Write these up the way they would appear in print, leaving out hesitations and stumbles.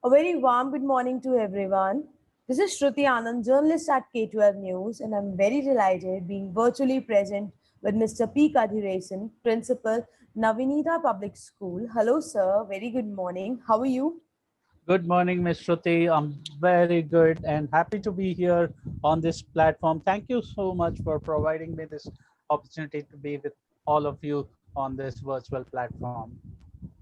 A very warm good morning to everyone. This is Shruti Anand, journalist at K12 News, and I'm very delighted being virtually present with Mr. P. Kadhiresan, Principal, Navinita Public School. Hello, sir. Very good morning. How are you? Good morning, Ms. Shruti. I'm very good and happy to be here on this platform. Thank you so much for providing me this opportunity to be with all of you on this virtual platform.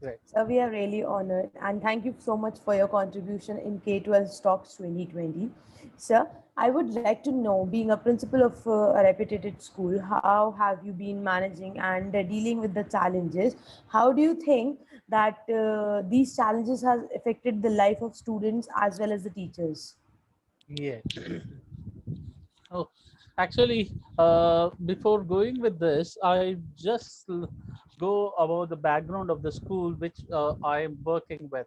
Great. Sir, we are really honored and thank you so much for your contribution in K12 Stocks 2020. Sir, I would like to know, being a principal of a reputed school, how have you been managing and dealing with the challenges? How do you think that these challenges has affected the life of students as well as the teachers? Yeah. Oh, actually, before going with this, I just go about the background of the school which I am working with.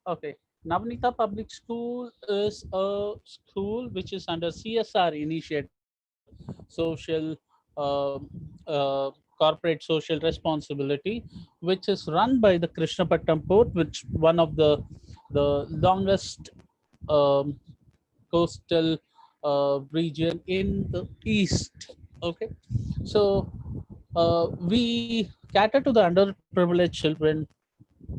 Okay, Navanita Public School is a school which is under CSR initiative, social uh, uh, corporate social responsibility, which is run by the Krishnapatnam Port, which one of the longest um, coastal region in the east. Okay, so we cater to the underprivileged children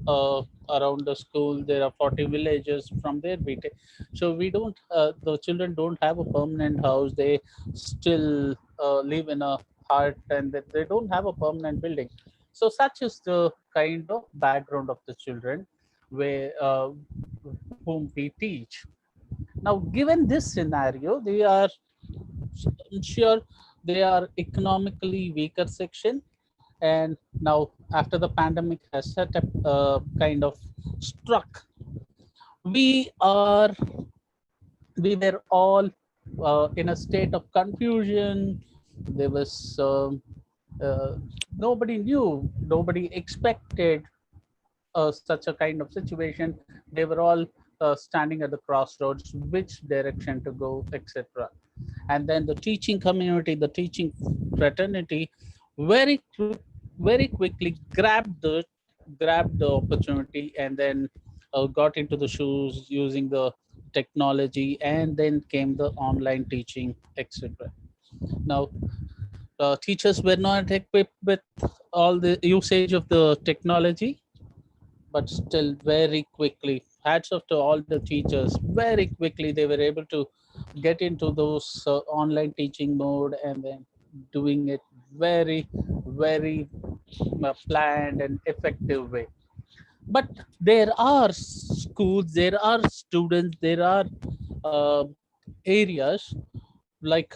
uh, around the school. There are 40 villages from there we take. So we don't the children don't have a permanent house. They still live in a hut, and they don't have a permanent building. So such is the kind of background of the children where whom we teach. Now, given this scenario, they are sure they are economically weaker section, and now after the pandemic has set up kind of struck, we are we were all in a state of confusion. There was uh, nobody knew, nobody expected such a kind of situation. They were all standing at the crossroads, which direction to go, etc. And then the teaching community, the teaching fraternity, very very quickly grabbed the opportunity, and then got into the shoes using the technology, and then came the online teaching, etc. Now, teachers were not equipped with all the usage of the technology, but still very quickly, hats off to all the teachers, very quickly they were able to get into those online teaching mode, and then doing it very very planned and effective way. But there are schools, there are students, there are uh, areas like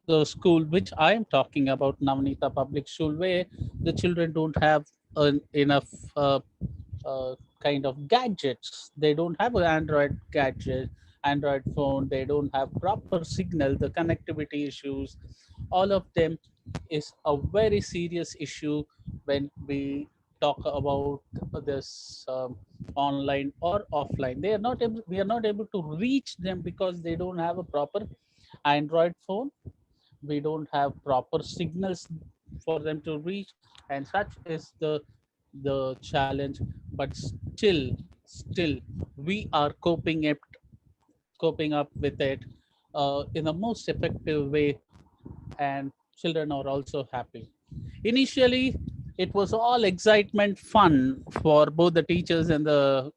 the school which I am talking about, Navanita Public School, where the children don't have enough uh, kind of gadgets. They don't have an Android gadget, Android phone. They don't have proper signal. The connectivity issues, all of them is a very serious issue when we talk about this online or offline. They are not able. We are not able to reach them because they don't have a proper Android phone. We don't have proper signals for them to reach, and such is the challenge. But still we are coping up with it in the most effective way, and children are also happy. Initially it was all excitement, fun for both the teachers and the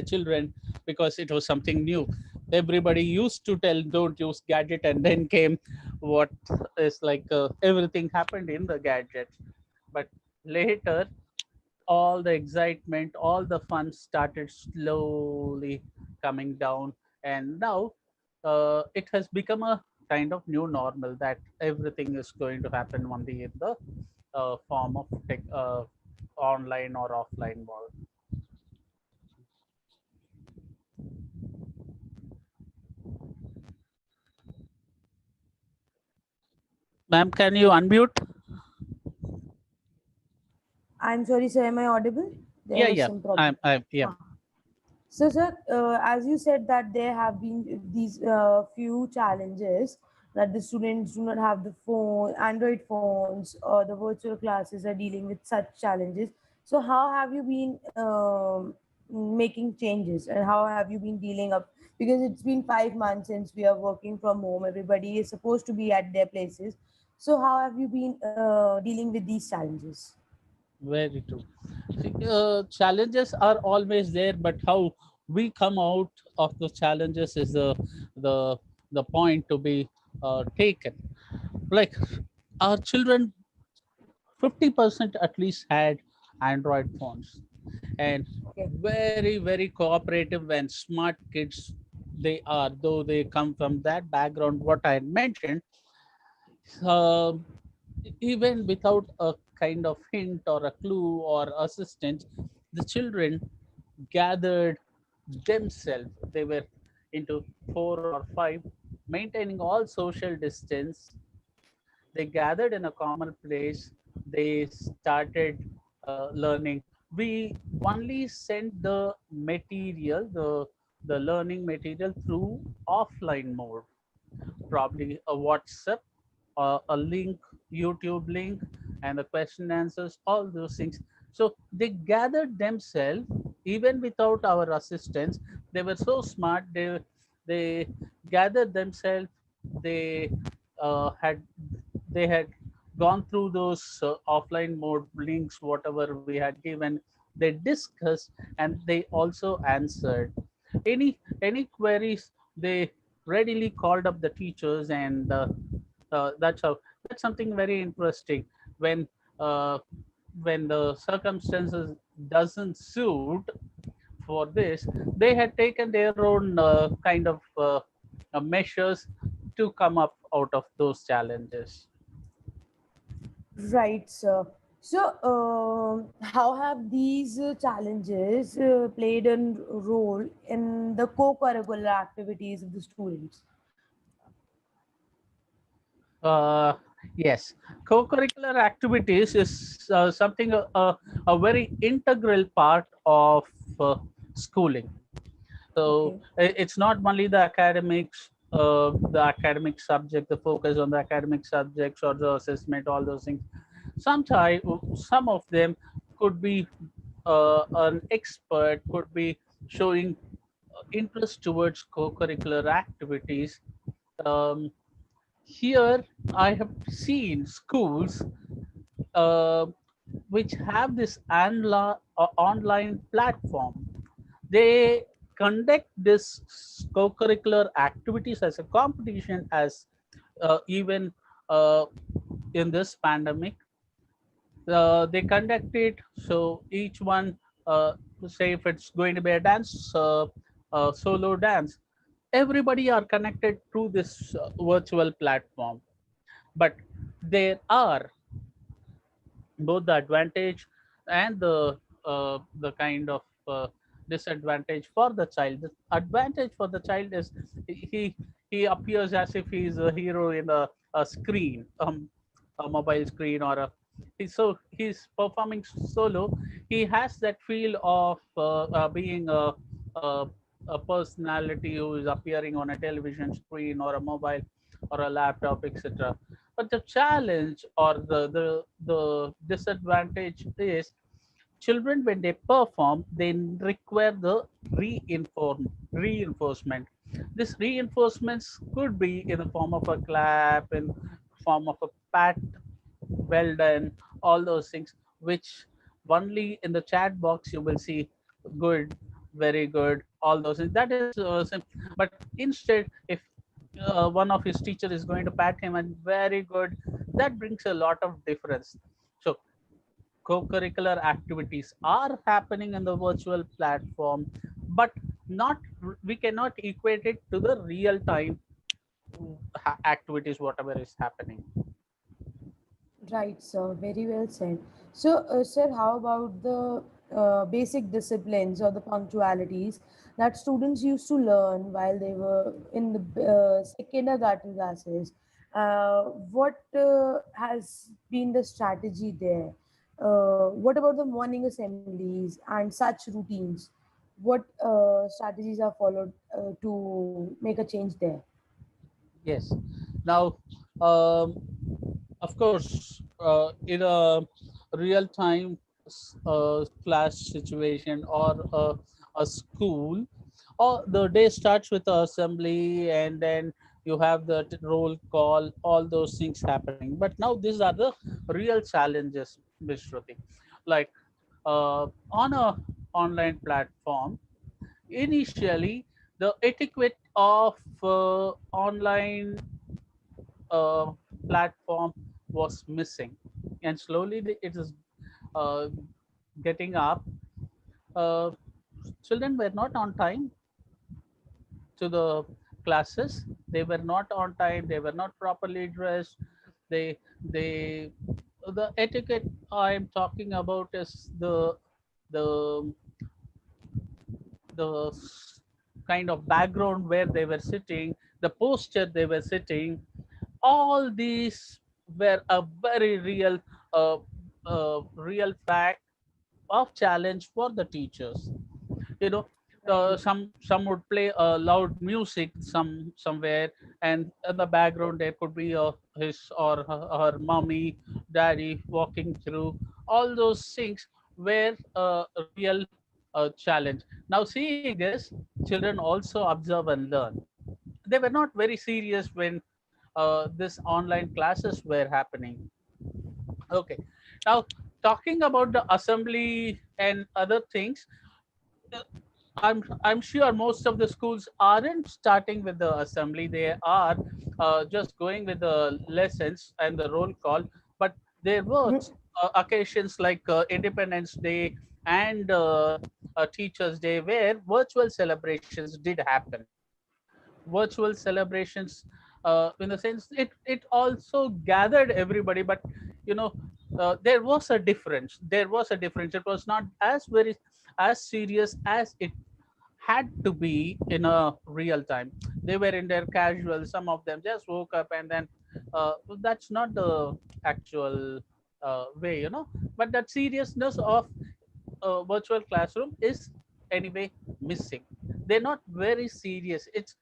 children, because it was something new. Everybody used to tell don't use gadget, and then came what is like everything happened in the gadget. But later, all the excitement, all the fun started slowly coming down, and now it has become a kind of new normal that everything is going to happen only in the form of online or offline mode. Ma'am, can you unmute? I'm sorry, sir, am I audible? There Yeah, was yeah. some problem. Yeah. Ah. So, sir, as you said that there have been these few challenges that the students do not have the phone, Android phones, or the virtual classes are dealing with such challenges. So, how have you been making changes, and how have you been dealing up? Because it's been 5 months since we are working from home. Everybody is supposed to be at their places. So how have you been dealing with these challenges? Very true. See, challenges are always there, but how we come out of the challenges is the the point to be taken. Like our children, 50% at least had Android phones, and Okay. very cooperative and smart kids they are. Though they come from that background, what I mentioned, uh, even without a kind of hint or a clue or assistance, the children gathered themselves. They were into four or five, maintaining all social distance. They gathered in a common place. They started learning. We only sent the material, the learning material through offline mode, probably a WhatsApp, a link, YouTube link, and the question answers, all those things. So they gathered themselves even without our assistance. They were so smart. They gathered themselves. They had they had gone through those offline mode links, whatever we had given. They discussed and they also answered any queries. They readily called up the teachers, and that's something very interesting. when uh, when the circumstances doesn't suit for this, they had taken their own kind of measures to come up out of those challenges. Right, sir. So, how have these challenges played a role in the co-curricular activities of the students? Uh, yes, co-curricular activities is something a very integral part of schooling. So Okay. it's not only the academic subject, the focus on the academic subjects or the assessment, all those things. Sometimes some of them could be an expert, could be showing interest towards co-curricular activities. Um, Here, I have seen schools uh, which have this online platform. They conduct this co-curricular activities as a competition, as even uh, in this pandemic they conduct it. So each one, say if it's going to be a dance, solo dance, everybody are connected through this virtual platform. But there are both the advantage and the kind of disadvantage for the child. The advantage for the child is he he appears as if he's a hero in a screen, a mobile screen, or so he's performing solo. He has that feel of being a a personality who is appearing on a television screen or a mobile or a laptop, etc. But the challenge or the disadvantage is children, when they perform, they require the reinforcement. This reinforcements could be in the form of a clap, in form of a pat, well done, all those things, which only in the chat box you will see good, very good, all those things. That is but instead, if one of his teacher is going to pat him and very good, that brings a lot of difference. So co-curricular activities are happening in the virtual platform, but not we cannot equate it to the real time activities, whatever is happening. Right, sir. Very well said. So, sir, how about the basic disciplines or the punctualities that students used to learn while they were in the kindergarten classes? What has been the strategy there? What about the morning assemblies and such routines? What strategies are followed to make a change there? Yes. Now, um, of course, in a real time class situation or a school, or the day starts with the assembly, and then you have the roll call, all those things happening. But now these are the real challenges, Ms. Shruti. Like on a online platform, initially the etiquette of online uh, platform was missing, and slowly it is uh, getting up. uh, Children were not on time to the classes. They were not on time, they were not properly dressed. They The etiquette I'm talking about is the kind of background where they were sitting, the posture they were sitting. All these were a very uh, real fact of challenge for the teachers. You know, Right. some would play a loud music somewhere, and in the background there could be his or her mommy, daddy walking through. All those things were a real challenge. Now, seeing this, children also observe and learn. They were not very serious when this online classes were happening. Okay, now talking about the assembly and other things, uh, I'm sure most of the schools aren't starting with the assembly. They are just going with the lessons and the roll call. But there were Mhm. occasions like Independence Day and Teachers Day where virtual celebrations did happen. Virtual celebrations, in the sense it also gathered everybody, but you know, there was a difference. There was a difference. It was not as very as serious as it had to be in a real time. They were in their casual. Some of them just woke up, and then that's not the actual way, you know. But that seriousness of virtual classroom is anyway missing. They're not very serious. It's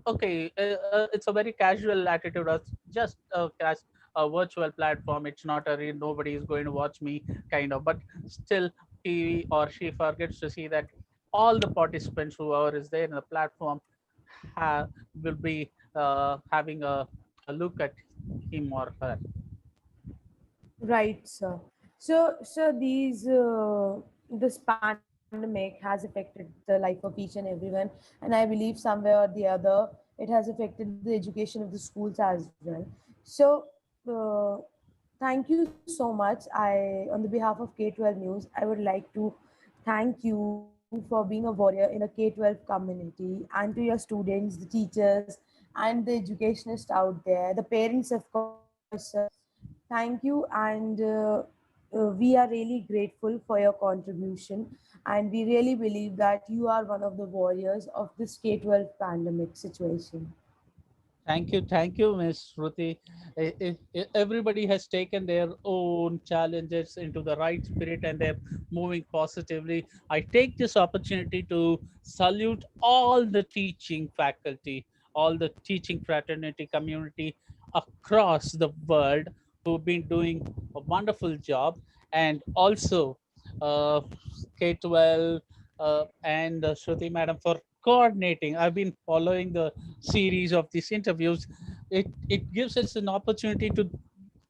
okay. It's a very casual attitude of just a virtual platform. It's not a real, nobody is going to watch me kind of. But still, he or she forgets to see that all the participants, whoever is there in the platform, will be having a look at him or her. Right, sir. So this pandemic has affected the life of each and everyone, and I believe somewhere or the other it has affected the education of the schools as well. So, uh, thank you so much. On the behalf of K-12 News, I would like to thank you for being a warrior in a K-12 community, and to your students, the teachers, and the educationists out there, the parents, of course, sir. Thank you, and we are really grateful for your contribution. And we really believe that you are one of the warriors of this K-12 pandemic situation. Thank you, Miss Shruti. Everybody has taken their own challenges into the right spirit, and they're moving positively. I take this opportunity to salute all the teaching faculty, all the teaching fraternity community across the world who've been doing a wonderful job, and also uh, K-12 and Shruti Madam for coordinating. I've been following the series of these interviews. It gives us an opportunity to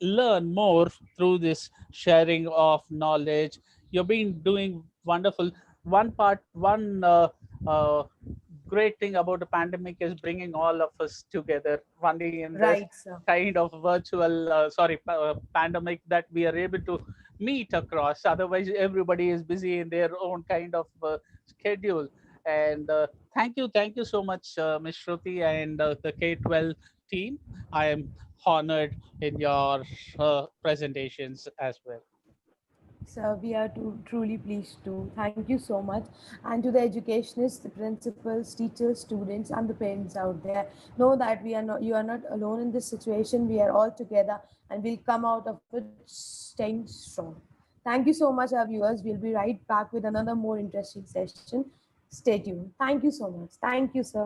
learn more through this sharing of knowledge. You've been doing wonderful. One great thing about the pandemic is bringing all of us together only in this Right, sir. kind of virtual pandemic, that we are able to meet across. Otherwise everybody is busy in their own kind of schedule. And thank you so much, Ms. Shruti and the K-12 team. I am honored in your presentations as well. So we are truly pleased to thank you so much, and to the educationists, the principals, teachers, students, and the parents out there. Know that we are not you are not alone in this situation. We are all together, and we'll come out of it staying strong. Thank you so much, our viewers. We'll be right back with another more interesting session. Stay tuned. Thank you so much. Thank you, sir.